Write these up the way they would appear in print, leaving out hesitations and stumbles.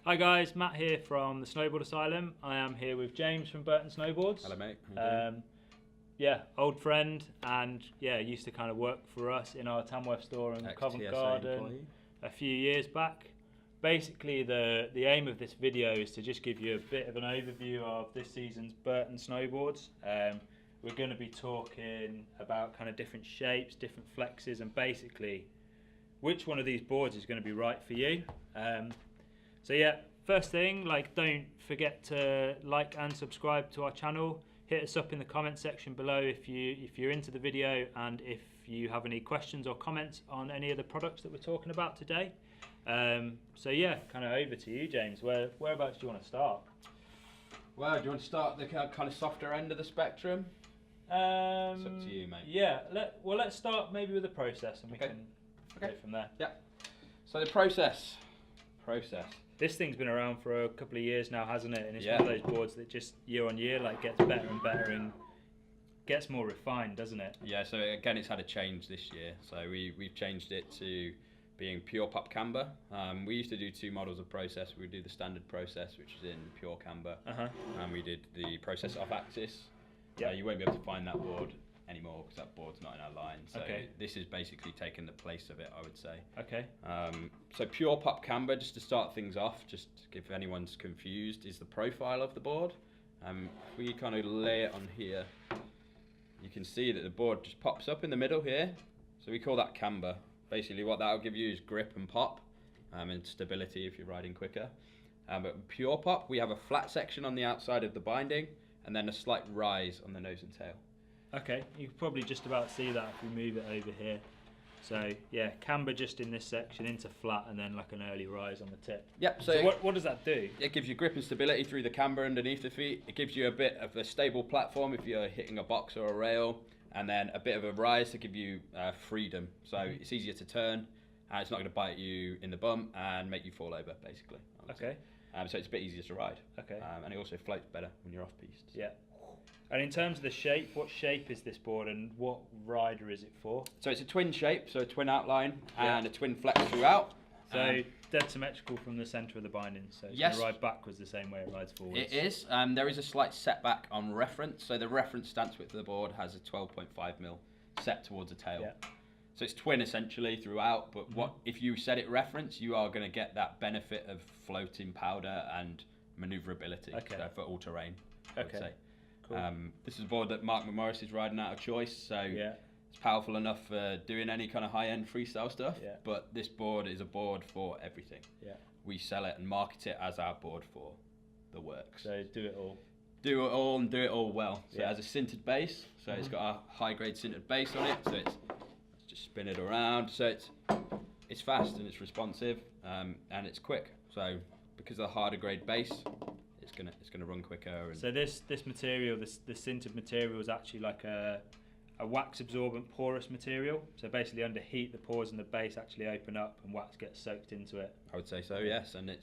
Hi guys, Matt here from the Snowboard Asylum. I am here with James from Burton Snowboards. Hello mate. How you doing? Yeah, old friend, and yeah, used to kind of work for us in our Tamworth store in Covent Garden employee. a few years back. Basically, the aim of this video is to just give you a bit of an overview of this season's Burton Snowboards. We're going to be talking about kind of different shapes, different flexes, and basically which one of these boards is going to be right for you. So yeah, first thing, don't forget to like and subscribe to our channel. Hit us up in the comment section below if you're into the video, and if you have any questions or comments on any of the products that we're talking about today. So yeah, kind of over to you, James. Whereabouts do you want to start? Well, do you want to start the kind of softer end of the spectrum? It's up to you, mate. Yeah, let's start maybe with the process, and we can go from there. Yeah. So the process. This thing's been around for a couple of years now, hasn't it? And it's one of those boards that just year on year gets better and better and gets more refined, doesn't it? Yeah. So again, it's had a change this year. So we've changed it to being pure pop camber. We used to do two models of process. We would do the standard process, which is in pure camber, and we did the process off axis. You won't be able to find that board anymore because that board's not in our line. So this is basically taking the place of it, I would say. Okay. So pure pop camber, just to start things off, just if anyone's confused, is the profile of the board. If we kind of lay it on here, you can see that the board just pops up in the middle here. So we call that camber. Basically what that'll give you is grip and pop, and stability if you're riding quicker. But pure pop, we have a flat section on the outside of the binding and then a slight rise on the nose and tail. Okay, you can probably just about see that if we move it over here. So yeah, camber just in this section into flat, and then like an early rise on the tip. Yep. So what does that do? It gives you grip and stability through the camber underneath the feet. It gives you a bit of a stable platform if you're hitting a box or a rail, and then a bit of a rise to give you freedom. So it's easier to turn, and it's not going to bite you in the bum and make you fall over, basically. Okay. So it's a bit easier to ride. Okay. And it also floats better when you're off piste. Yeah. And in terms of the shape, what shape is this board and what rider is it for? So it's a twin shape, so a twin outline and a twin flex throughout. So dead symmetrical from the centre of the binding, so it's going to ride backwards the same way it rides forwards. It is. There is a slight setback on reference, so the reference stance width of the board has a 12.5mm set towards the tail. Yeah. So it's twin essentially throughout, but if you set it reference, you are going to get that benefit of floating powder and manoeuvrability for all terrain, I would say. Cool. This is a board that Mark McMorris is riding out of choice, so it's powerful enough for doing any kind of high-end freestyle stuff, but this board is a board for everything. We sell it and market it as our board for the works. So do it all. Do it all and do it all well. So it has a sintered base, so it's got a high-grade sintered base on it, so it's just spin it around, so it's fast and it's responsive, and it's quick. So because of the harder grade base, it's gonna run quicker. And so this material, the sintered material, is actually like a wax absorbent porous material. So basically under heat, the pores in the base actually open up and wax gets soaked into it. I would say so, yes, and it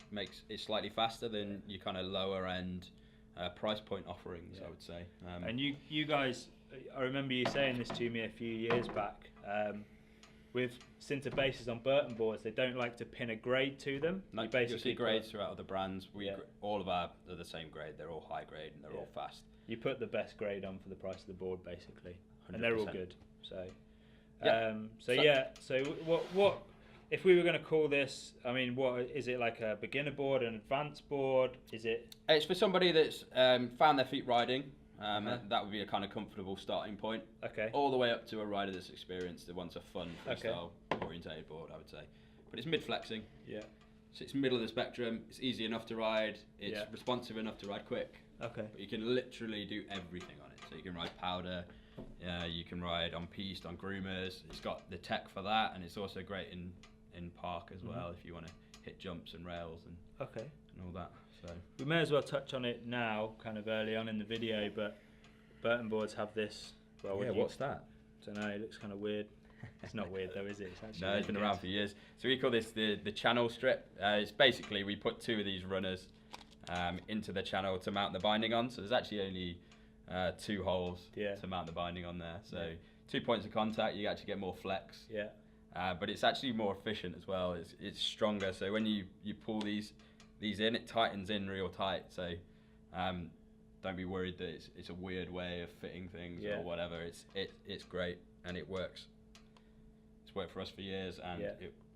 makes it slightly faster than your kind of lower end price point offerings, I would say. And you guys, I remember you saying this to me a few years back. With sintered bases on Burton boards, they don't like to pin a grade to them. No, you'll see grades throughout other brands. All of our are the same grade. They're all high grade and they're all fast. You put the best grade on for the price of the board, basically, 100%. And they're all good. So, so what if we were going to call this? I mean, what is it, like a beginner board, an advanced board? Is it? It's for somebody that's found their feet riding. That would be a kind of comfortable starting point. Okay. All the way up to a rider that's experienced that wants a fun freestyle orientated board, I would say. But it's mid-flexing. Yeah. So it's middle of the spectrum. It's easy enough to ride. It's responsive enough to ride quick. Okay. But you can literally do everything on it. So you can ride powder. You can ride on piste, on groomers. It's got the tech for that, and it's also great in park as well if you want to hit jumps and rails and all that. So we may as well touch on it now, kind of early on in the video, but Burton boards have this. Well, what's that? I don't know. It looks kind of weird. It's not weird though, is it? It's no, it's been around for years. So we call this the channel strip. It's basically we put two of these runners into the channel to mount the binding on. So there's actually only 2 holes to mount the binding on there. So 2 points of contact, you actually get more flex. But it's actually more efficient as well. It's stronger. So when you pull these these in, it tightens in real tight. So don't be worried that it's a weird way of fitting things or whatever. It's great and it works. It's worked for us for years, and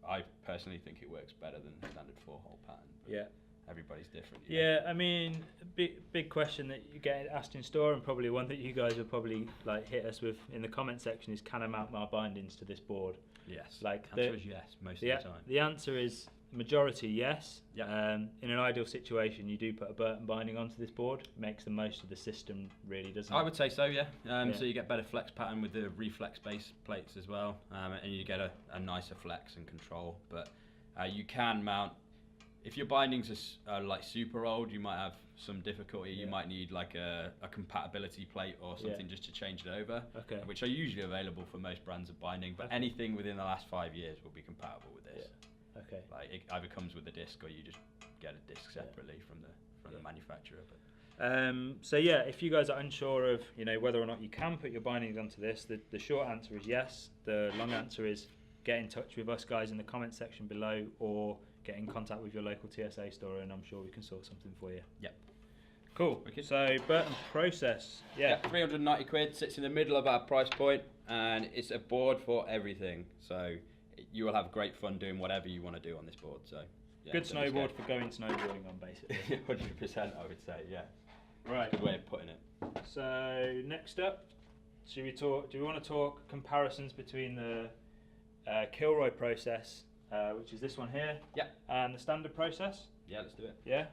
I personally think it works better than the standard 4-hole pattern. But everybody's different. I mean, big question that you get asked in store, and probably one that you guys will probably like hit us with in the comment section is, can I mount my bindings to this board? Yes. Like the answer is yes, most of the time. The answer is majority yes. Yeah. In an ideal situation, you do put a Burton binding onto this board. It makes the most of the system, really, doesn't it? I would say so, yeah. So you get better flex pattern with the reflex base plates as well, and you get a nicer flex and control. But you can mount, if your bindings are like super old, you might have some difficulty. You might need like a compatibility plate or something just to change it over, which are usually available for most brands of binding. But anything within the last 5 years will be compatible with this. Okay. Like it either comes with the disc, or you just get a disc separately from the manufacturer. But so yeah, if you guys are unsure of whether or not you can put your bindings onto this, the short answer is yes. The long answer is get in touch with us guys in the comment section below, or get in contact with your local TSA store, and I'm sure we can sort something for you. Yep. Cool. Wicked. So Burton Process. Yeah. 390 quid, sits in the middle of our price point, and it's a board for everything. So you will have great fun doing whatever you want to do on this board. So good snowboard for going snowboarding on, basically. 100%, I would say. Yeah. Right. Good way of putting it. So next up, do we want to talk comparisons between the Kilroy process, which is this one here, and the standard process? Yeah, let's do it. Yeah.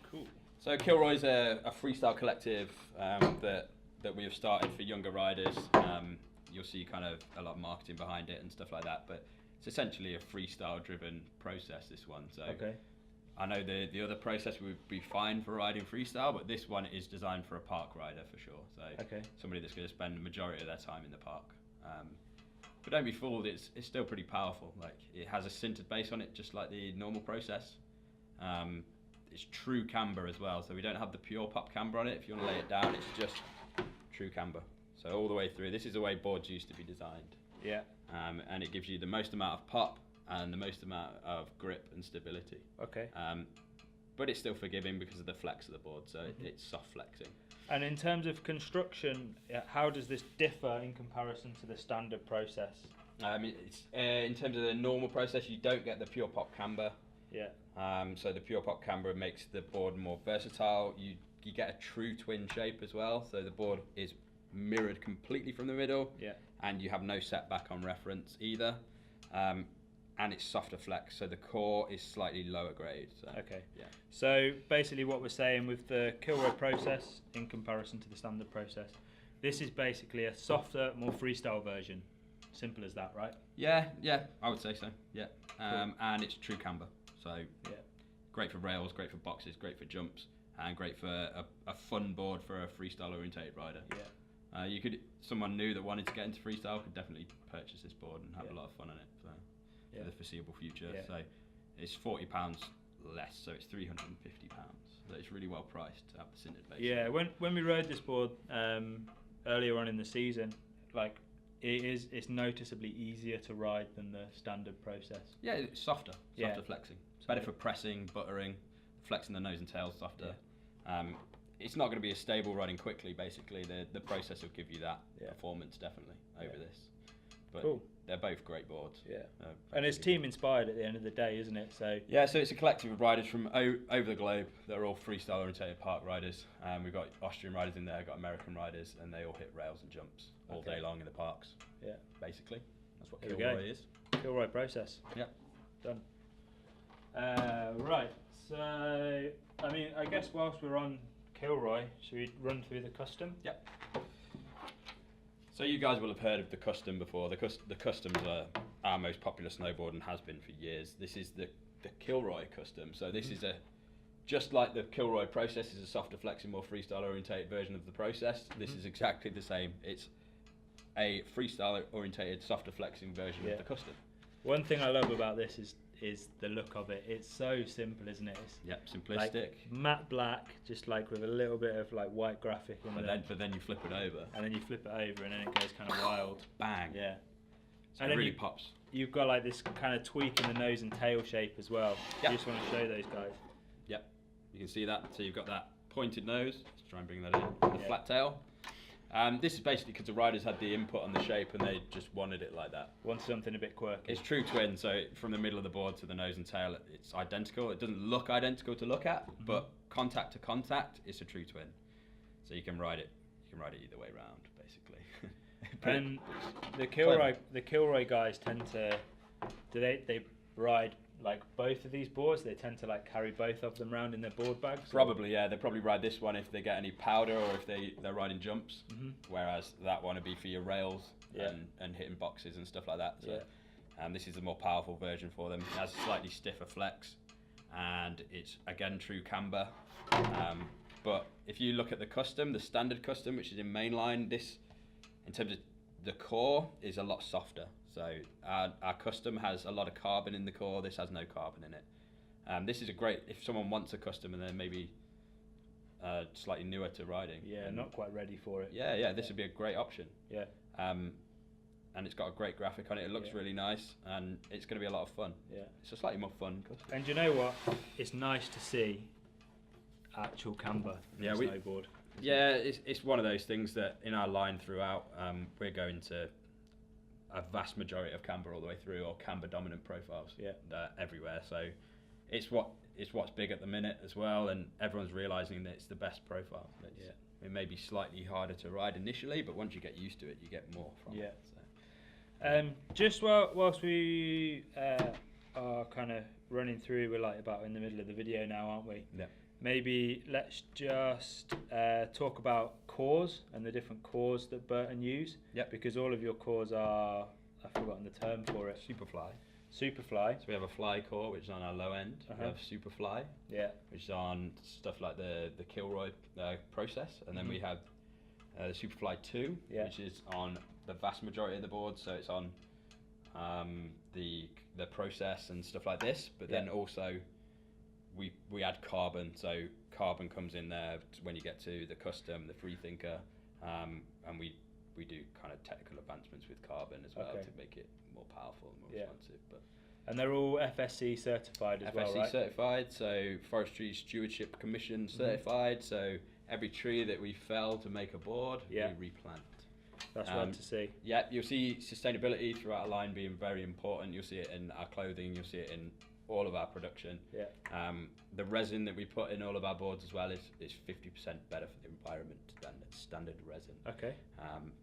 Cool. So Kilroy's a freestyle collective that we have started for younger riders. You'll see kind of a lot of marketing behind it and stuff like that, but it's essentially a freestyle driven process, this one. So I know the other process would be fine for riding freestyle, but this one is designed for a park rider for sure. So somebody that's going to spend the majority of their time in the park. But don't be fooled, it's still pretty powerful. Like, it has a sintered base on it, just like the normal process. It's true camber as well, so we don't have the pure pop camber on it. If you want to lay it down, it's just true camber. So all the way through. This is the way boards used to be designed. Yeah. And it gives you the most amount of pop and the most amount of grip and stability. Okay. But it's still forgiving because of the flex of the board, so it's soft flexing. And in terms of construction, how does this differ in comparison to the standard process? It's, in terms of the normal process, you don't get the pure pop camber. Yeah. So the pure pop camber makes the board more versatile. You get a true twin shape as well, so the board is mirrored completely from the middle. Yeah. And you have no setback on reference either. And it's softer flex, so the core is slightly lower grade. So, yeah. So basically what we're saying with the Kilroy process in comparison to the standard process, this is basically a softer, more freestyle version. Simple as that, right? Yeah, I would say so. Yeah. And it's true camber. So great for rails, great for boxes, great for jumps, and great for a fun board for a freestyle orientated rider. Yeah. Someone new that wanted to get into freestyle could definitely purchase this board and have a lot of fun on it. So. For the foreseeable future. So it's £40 less, so it's £350. So it's really well priced to have the sintered base. Yeah, when we rode this board earlier on in the season, like it's noticeably easier to ride than the standard process. Yeah, it's softer flexing. It's better for pressing, buttering, flexing the nose and tail softer. It's not going to be as stable riding quickly. Basically, the process will give you that performance definitely over this. But they're both great boards. Yeah, and it's team inspired at the end of the day, isn't it? So so it's a collective of riders from over the globe. They're all freestyle orientated park riders. We've got Austrian riders in there, we've got American riders, and they all hit rails and jumps all day long in the parks. Yeah, basically, that's what Kilroy is. Kilroy process. Yeah, done. Right. So I guess whilst we're on Kilroy, should we run through the custom? Yep. So you guys will have heard of the Custom before. The Custom's are our most popular snowboard and has been for years. This is the Kilroy Custom. So this is just like the Kilroy process is a softer flexing, more freestyle orientated version of the process. This is exactly the same. It's a freestyle orientated, softer flexing version of the Custom. One thing I love about this is the look of it. It's so simple, isn't it? It's simplistic. Like matte black, just like with a little bit of like white graphic in there. But then you flip it over. And then you flip it over, and then it goes kind of wild. Bang. Yeah. So and it really pops. You've got like this kind of tweak in the nose and tail shape as well. Yep. You just want to show those guys. Yep, you can see that. So you've got that pointed nose. Let's try and bring that in. The flat tail. This is basically because the riders had the input on the shape and they just wanted it like that. Want something a bit quirky. It's true twin, so from the middle of the board to the nose and tail, it's identical. It doesn't look identical to look at, but contact to contact, it's a true twin. So you can ride it. You can ride it either way round, basically. And the Kilroy guys tend to, they ride like both of these boards? They tend to like carry both of them around in their board bags? Probably, yeah. They probably ride this one if they get any powder or if they're riding jumps, whereas that one would be for your rails and hitting boxes and stuff like that. So, this is a more powerful version for them. It has a slightly stiffer flex, and it's again true camber. But if you look at the custom, the standard custom, which is in mainline, this, in terms of the core, is a lot softer. So our custom has a lot of carbon in the core. This has no carbon in it. This is a great, if someone wants a custom and they're maybe slightly newer to riding. Yeah, not quite ready for it. Yeah, this would be a great option. Yeah. And it's got a great graphic on it. It looks really nice, and it's going to be a lot of fun. Yeah. It's a slightly more fun custom. And you know what? It's nice to see actual camber in a snowboard. Yeah, it's one of those things that in our line throughout, we're going to a vast majority of camber all the way through, or camber dominant profiles. Everywhere. So it's what's big at the minute as well, and everyone's realising that it's the best profile. It may be slightly harder to ride initially, but once you get used to it, you get more from it. So. Just whilst we are kind of running through, we're like about in the middle of the video now, aren't we? Yeah. Maybe let's just talk about cores and the different cores that Burton use. Yep. Because all of your cores are, I've forgotten the term for it. Superfly. Superfly. So we have a fly core, which is on our low end. We have Superfly, which is on stuff like the Kilroy process, and then we have the Superfly 2, which is on the vast majority of the board. So it's on the process and stuff like this, but then also we add carbon. So carbon comes in there when you get to the custom, the Freethinker, and we do kind of technical advancements with carbon as well to make it more powerful and more responsive. But and they're all FSC certified as well, right? FSC certified, so Forestry Stewardship Commission certified. So every tree that we fell to make a board, we replant. That's right to see. Yeah, you'll see sustainability throughout our line being very important. You'll see it in our clothing. You'll see it in all of our production. The resin that we put in all of our boards as well is 50% better for the environment than standard resin. Okay.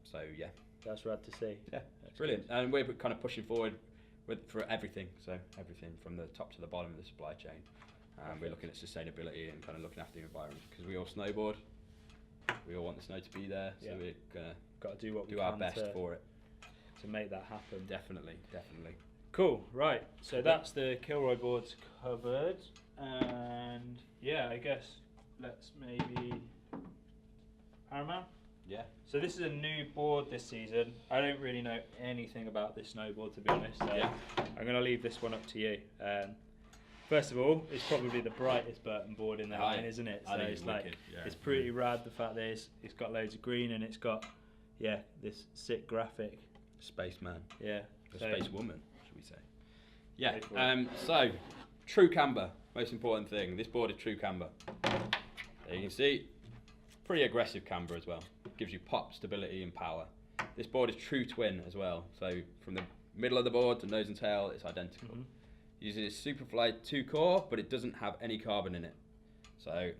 So yeah, that's rad to see. Yeah, it's brilliant. Good. And we're kind of pushing forward for everything. So everything from the top to the bottom of the supply chain. We're looking at sustainability and kind of looking after the environment, because we all snowboard. We all want the snow to be there, so we're gonna do our best for it to make that happen. Definitely. Cool, right, so that's the Kilroy boards covered, and I guess let's maybe Paramount? Yeah. So this is a new board this season. I don't really know anything about this snowboard, to be honest, so I'm going to leave this one up to you. First of all, it's probably the brightest Burton board in the line, isn't it? So I think it's like wicked, it's pretty rad, the fact that it's got loads of green and it's got this sick graphic. Spaceman. Yeah. The space woman, should we say? Yeah. So true camber, most important thing. This board is true camber. There you can see, pretty aggressive camber as well. Gives you pop, stability and power. This board is true twin as well. So from the middle of the board to nose and tail, it's identical. Uses its Superfly 2 core, but it doesn't have any carbon in it. So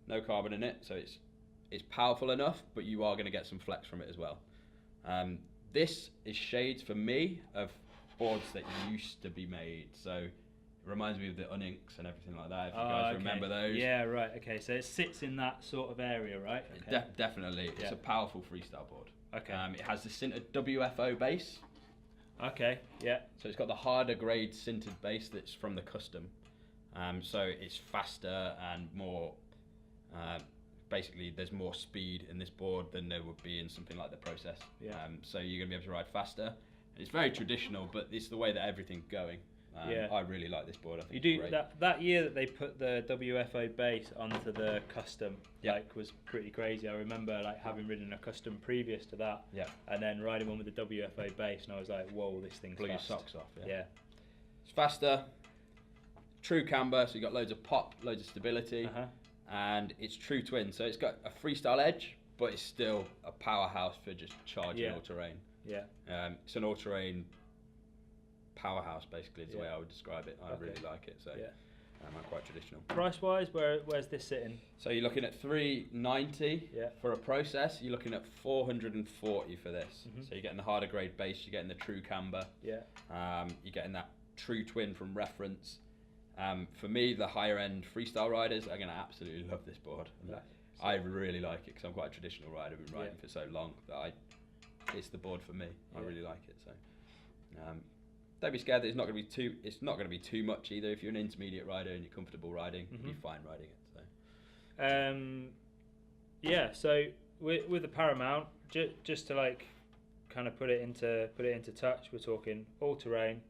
no carbon in it. So it's powerful enough, but you are going to get some flex from it as well. This is shades for me of boards that used to be made. So it reminds me of the Uninks and everything like that, if you guys remember those. Yeah, right, okay. So it sits in that sort of area, right? Okay. Definitely. It's a powerful freestyle board. Okay. It has the sintered WFO base. Okay, yeah. So it's got the harder grade sintered base that's from the custom. So it's faster and more, basically there's more speed in this board than there would be in something like the process. Yeah. So you're going to be able to ride faster. It's very traditional, but it's the way that everything's going. I really like this board. I think you do that year that they put the WFO base onto the custom, was pretty crazy. I remember having ridden a custom previous to that, and then riding one with the WFO base, and I was like, whoa, this thing's blew fast. your socks off. Yeah. It's faster, true camber, so you got loads of pop, loads of stability, and it's true twin. So it's got a freestyle edge, but it's still a powerhouse for just charging all terrain. Yeah. It's an all terrain powerhouse, basically, is the way I would describe it. I really like it. So I'm quite traditional. Price wise, where's this sitting? So you're looking at $390 for a process. You're looking at $440 for this. So you're getting the harder grade base. You're getting the true camber. Yeah. You're getting that true twin from reference. For me, the higher end freestyle riders are going to absolutely love this board. I really like it because I'm quite a traditional rider. I've been riding for so long that it's the board for me. I really like it. So don't be scared that it's not going to be too much either. If you're an intermediate rider and you're comfortable riding, you'll be fine riding it. So so with the Paramount, just to like kind of put it into touch, we're talking all terrain,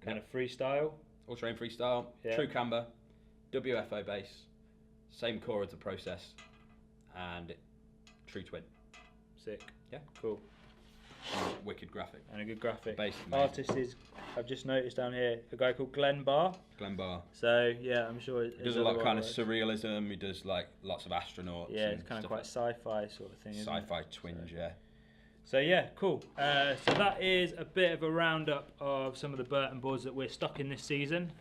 kind of freestyle. All terrain freestyle, true camber, WFO base, same core as the process, and true twin. Sick. Yeah. Cool. And wicked graphic. And a good graphic. Base artist is, I've just noticed down here, a guy called Glenn Barr. Glenn Barr. So yeah, I'm sure he does a lot of kind of surrealism. He does like lots of astronauts. Yeah, it's kind of quite sci-fi sort of thing. Sci-fi twinge, yeah. So yeah, cool. So that is a bit of a roundup of some of the Burton boards that we're stocking this season.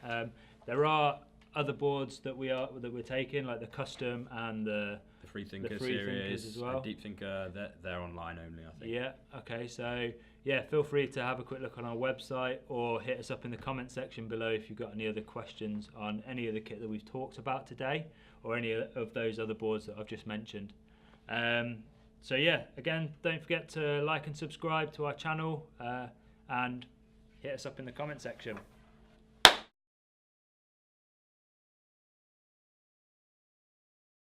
There are other boards that we're taking, like the Custom and the Freethinker series as well. Deep Thinker, they're online only, I think. Yeah. Okay. So yeah, feel free to have a quick look on our website or hit us up in the comment section below if you've got any other questions on any of the kit that we've talked about today or any of those other boards that I've just mentioned. So yeah, again, don't forget to like and subscribe to our channel and hit us up in the comment section.